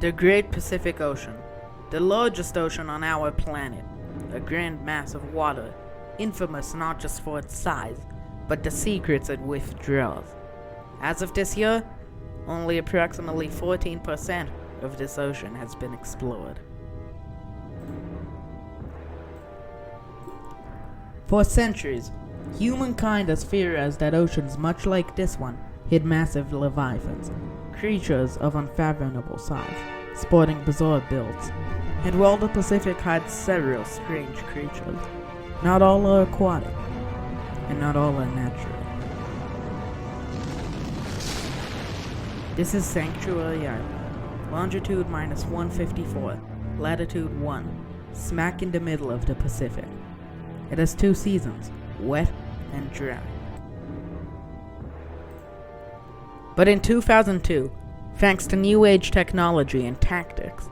The Great Pacific Ocean, the largest ocean on our planet, a grand mass of water, infamous not just for its size, but the secrets it withdraws. As of this year, only approximately 14% of this ocean has been explored. For centuries, humankind has theorized that oceans much like this one hid massive leviathans, creatures of unfathomable size, sporting bizarre builds. And while the Pacific hides several strange creatures, not all are aquatic, and not all are natural. This is Sanctuary Island, longitude minus 154, latitude 1, smack in the middle of the Pacific. It has two seasons, wet and dry. But in 2002, thanks to new age technology and tactics,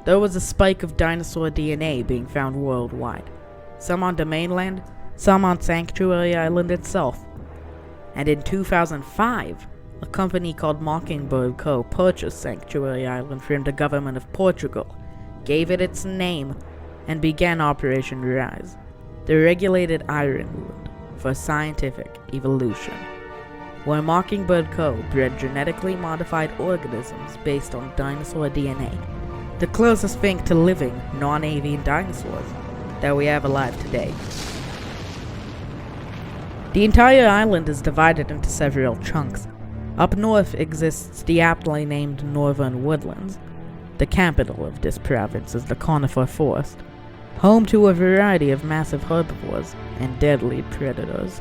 there was a spike of dinosaur DNA being found worldwide, some on the mainland, some on Sanctuary Island itself. And in 2005, a company called Mockingbird Co. purchased Sanctuary Island from the government of Portugal, gave it its name, and began Operation Rise, the regulated ironwood for scientific evolution, where Mockingbird Co. bred genetically modified organisms based on dinosaur DNA, the closest thing to living non-avian dinosaurs that we have alive today. The entire island is divided into several chunks. Up north exists the aptly named Northern Woodlands. The capital of this province is the conifer forest, home to a variety of massive herbivores and deadly predators.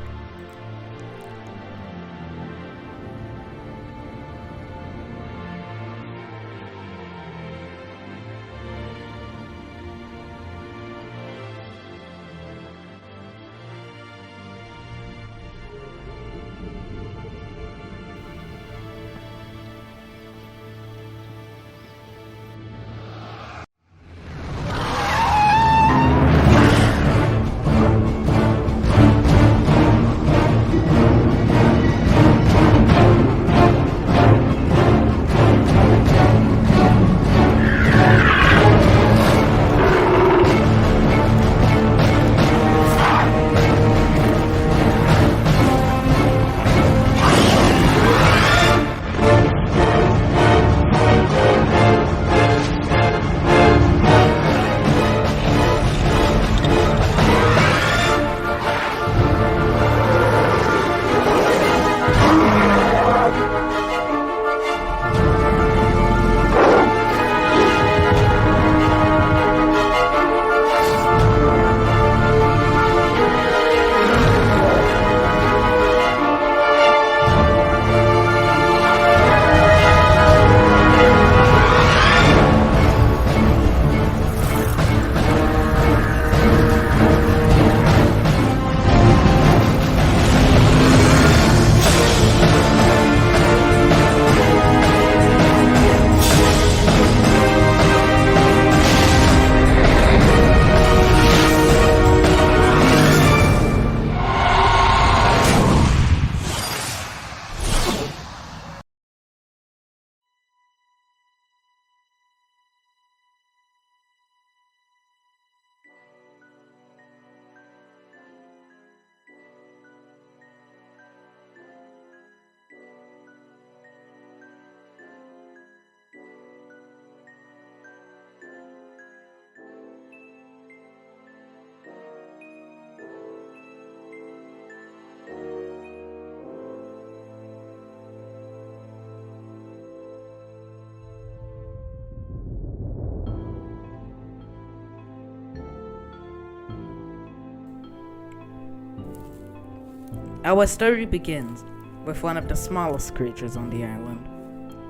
Our story begins with one of the smallest creatures on the island.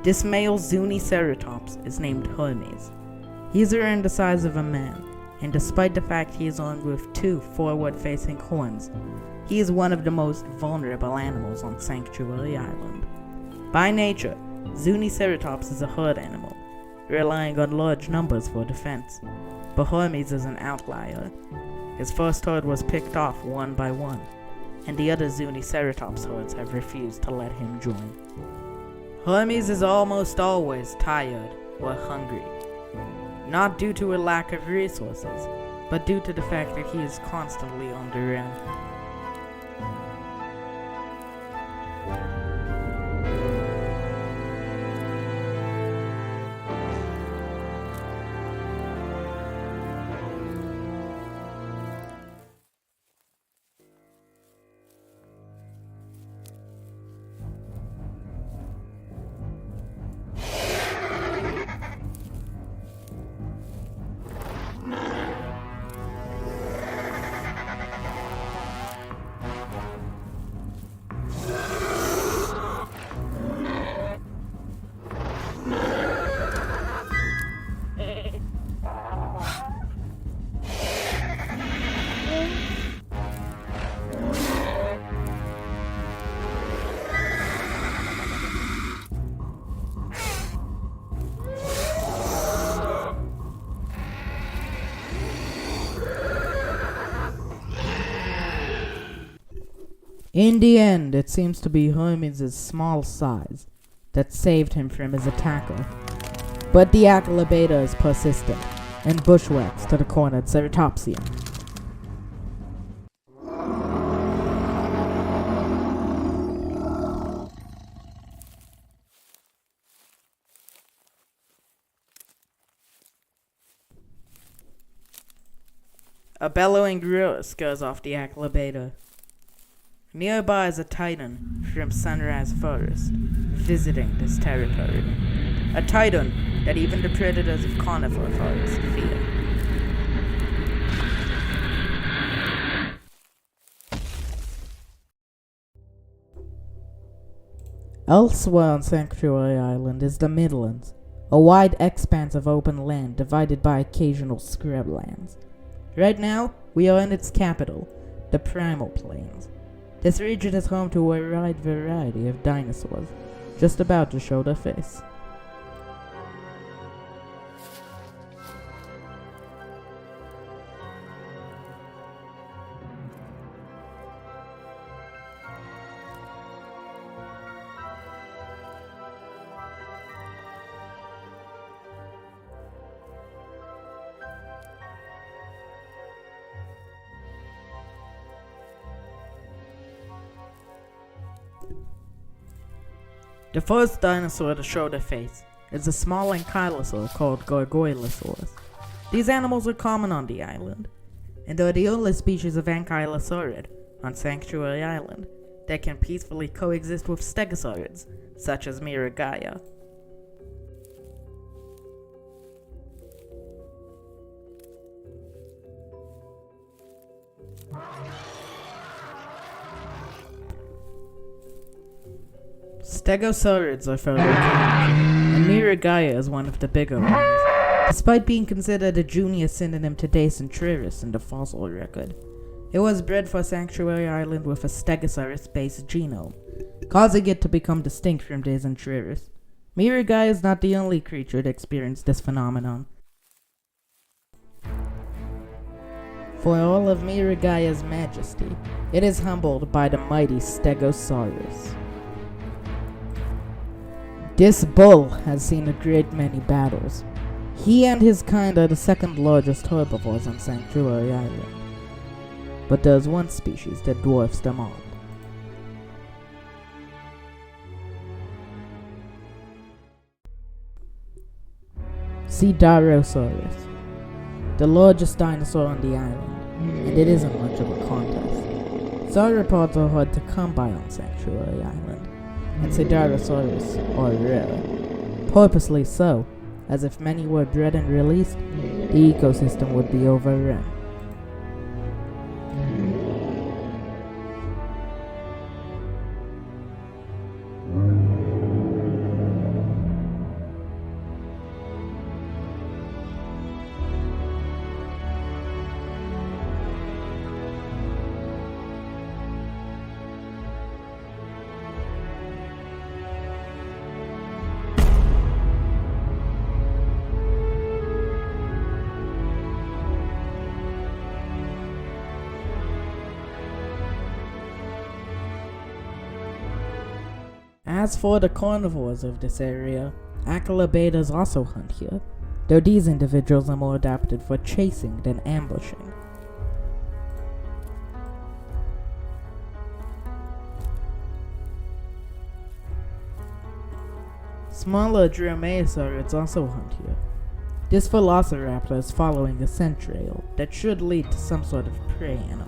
This male Zuniceratops is named Hermes. He is around the size of a man, and despite the fact he is armed with two forward-facing horns, he is one of the most vulnerable animals on Sanctuary Island. By nature, Zuniceratops is a herd animal, relying on large numbers for defense, but Hermes is an outlier. His first herd was picked off one by one, and the other Zuniceratops herds have refused to let him join. Hermes is almost always tired, were hungry. Not due to a lack of resources, but due to the fact that he is constantly on the run. In the end, it seems to be Hermes' small size that saved him from his attacker. But the Accolabeta is persistent and bushwhacks to the cornered Ceratopsian. A bellowing roar scares off the Accolabeta. Nearby is a titan from Sunrise Forest, visiting this territory. A titan that even the predators of carnivore forests fear. Elsewhere on Sanctuary Island is the Midlands, a wide expanse of open land divided by occasional scrublands. Right now, we are in its capital, the Primal Plains. This region is home to a wide variety of dinosaurs, just about to show their face. The first dinosaur to show their face is a small ankylosaur called Gargoylosaurus. These animals are common on the island, and are the only species of ankylosaurid on Sanctuary Island that can peacefully coexist with stegosaurids, such as Miragaia. Stegosaurids are fairly common, and Miragaia is one of the bigger ones, despite being considered a junior synonym to Dacentrirus in the fossil record. It was bred for Sanctuary Island with a Stegosaurus-based genome, causing it to become distinct from Dacentrirus. Miragaia is not the only creature to experience this phenomenon. For all of Miragaia's majesty, it is humbled by the mighty Stegosaurus. This bull has seen a great many battles. He and his kind are the second largest herbivores on Sanctuary Island. But there's one species that dwarfs them all. Sidarosaurus, the largest dinosaur on the island, and it isn't much of a contest. Sauropods are hard to come by on Sanctuary Island, and Sidarosaurus are rare. Purposely so, as if many were bred and released, the ecosystem would be overrun. As for the carnivores of this area, acolobetas also hunt here, though these individuals are more adapted for chasing than ambushing. Smaller dromaeosaurids also hunt here. This velociraptor is following a scent trail that should lead to some sort of prey animal.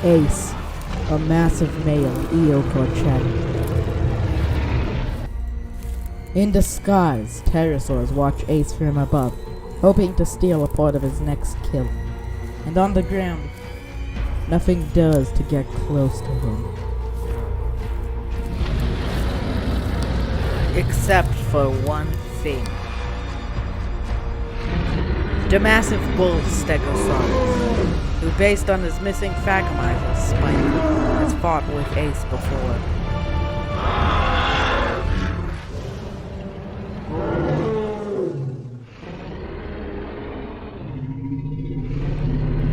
Ace, a massive male Eocorchetta. In disguise, pterosaurs watch Ace from above, hoping to steal a part of his next kill. And on the ground, nothing does to get close to him. Except for one thing. The massive bull Stegosaurus, who based on his missing Phagomizer spike, has fought with Ace before.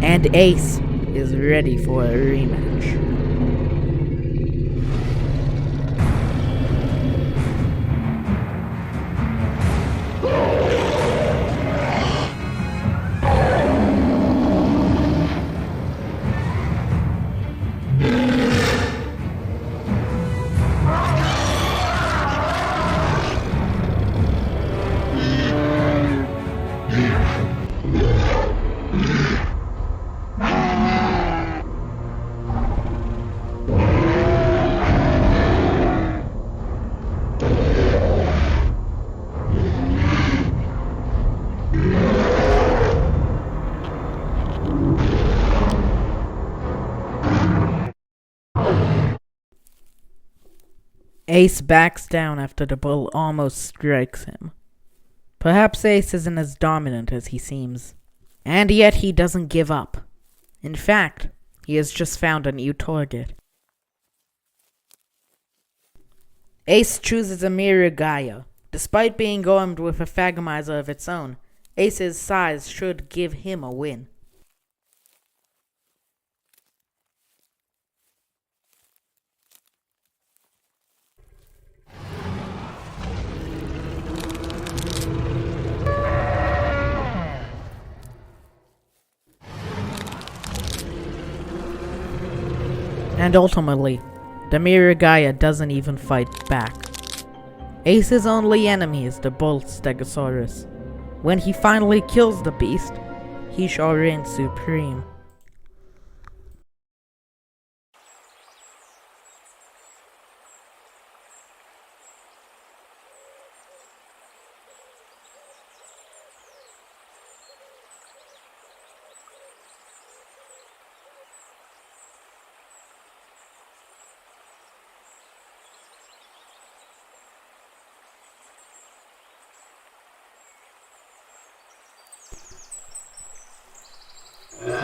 And Ace is ready for a rematch. Ace backs down after the bull almost strikes him. Perhaps Ace isn't as dominant as he seems. And yet he doesn't give up. In fact, he has just found a new target. Ace chooses a Miragaia. Despite being armed with a Phagomizer of its own, Ace's size should give him a win. And ultimately, the Miragaia doesn't even fight back. Ace's only enemy is the bull Stegosaurus. When he finally kills the beast, he shall reign supreme.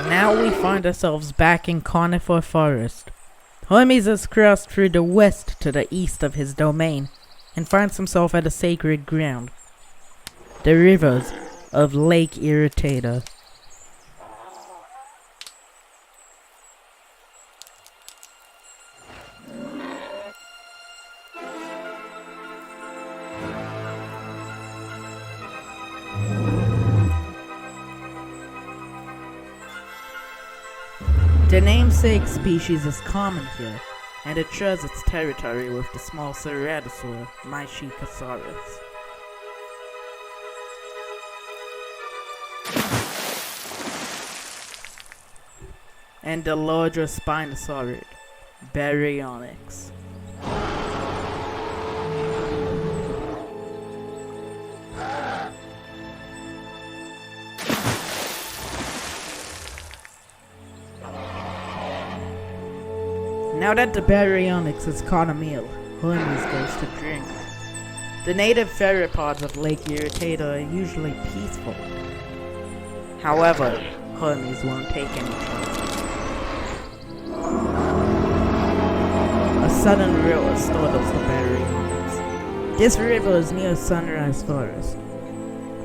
Now we find ourselves back in Conifer Forest. Hermes has crossed through the west to the east of his domain, and finds himself at a sacred ground. The rivers of Lake Irritator. The namesake species is common here, and it shares its territory with the small ceratosaur, Myshikosaurus. And the larger Spinosaurid, Baryonyx. Now that the Baryonyx has caught a meal, Hermes goes to drink. The native theropods of Lake Irritata are usually peaceful. However, Hermes won't take any chances. A sudden river startles the battery hunters. This river is near Sunrise Forest,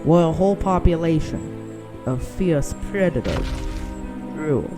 where a whole population of fierce predators rule.